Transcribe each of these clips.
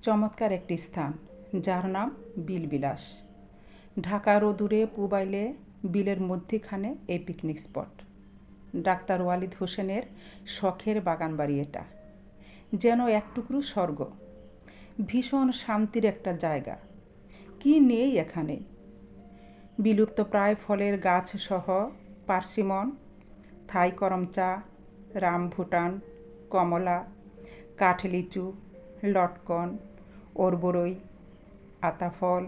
চমৎকার একটি স্থান যার নাম বিলবিলাস। ঢাকার অদূরে পুবাইলে বিলের মধ্যিখানে এই পিকনিক স্পট। ডাক্তার ওয়ালিদ হোসেনের শখের বাগানবাড়ি এটা, যেন এক টুকরো স্বর্গ। ভীষণ শান্তির একটা জায়গা। কি নেই এখানে? বিলুপ্ত প্রায় ফলের গাছ সহ পার্সিমন, থাই করম চা, রামভুটান, কমলা, কাঠলিচু, লটকন, ওরবরই, আতাফল,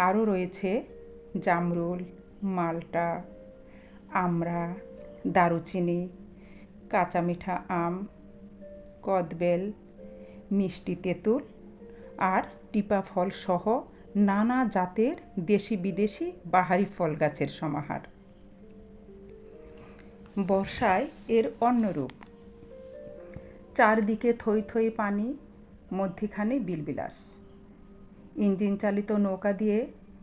আরও রয়েছে জামরুল, মাল্টা, আমড়া, দারুচিনি, কাঁচা মিঠা আম, কদবেল, মিষ্টি তেঁতুল আর টিপা ফল সহ নানা জাতের দেশি বিদেশি বাহারি ফল গাছের সমাহার। বর্ষায় এর অন্য রূপ। চারদিকে থই থই পানি, মধ্যিখানে বিলবিলাস। ইঞ্জিন চালিত নৌকা দিয়ে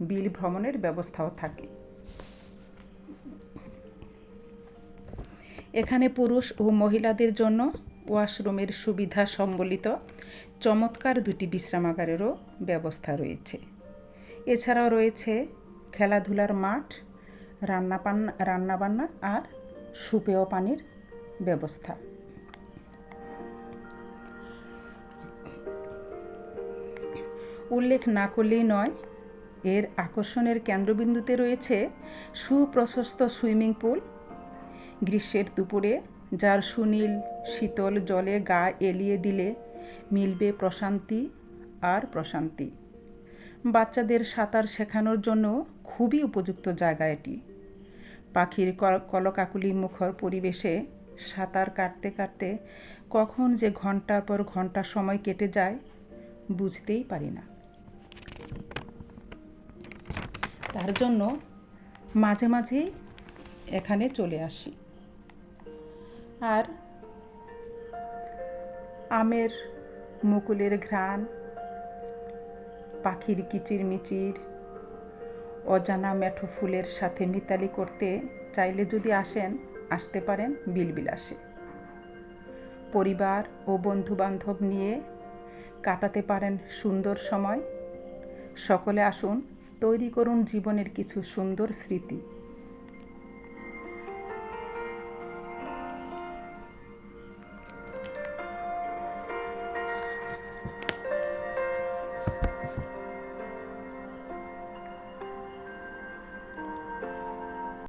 বিল ভ্রমণের ব্যবস্থাও থাকে। এখানে পুরুষ ও মহিলাদের জন্য ওয়াশরুমের সুবিধা সম্বলিত চমৎকার দুটি বিশ্রামাগারেরও ব্যবস্থা রয়েছে। এছাড়াও রয়েছে খেলাধুলার মাঠ, রান্নাবান্না আর সুপেয় পানির ব্যবস্থা। উল্লেখ না করলেই নয়, এর আকর্ষণের কেন্দ্রবিন্দুতে রয়েছে সুপ্রশস্ত সুইমিং পুল। গ্রীষ্মের দুপুরে যার সুনীল শীতল জলে গা এলিয়ে দিলে মিলবে প্রশান্তি আর প্রশান্তি। বাচ্চাদের সাঁতার শেখানোর জন্য খুবই উপযুক্ত জায়গা এটি। পাখির কলকাকলি মুখর পরিবেশে সাঁতার কাটতে কাটতে কখন যে ঘন্টার পর ঘন্টা সময় কেটে যায় বুঝতেই পারি না। তার জন্য মাঝে মাঝেই এখানে চলে আসি। আর আমের মুকুলের ঘ্রাণ, পাখির কিচিরমিচির, অজানা মেঠো ফুলের সাথে মিতালি করতে চাইলে যদি আসতে পারেন বিলবিলাসে। পরিবার ও বন্ধুবান্ধব নিয়ে কাটাতে পারেন সুন্দর সময়। সকলে আসুন, তৈরি করুন জীবনের কিছু সুন্দর স্মৃতি।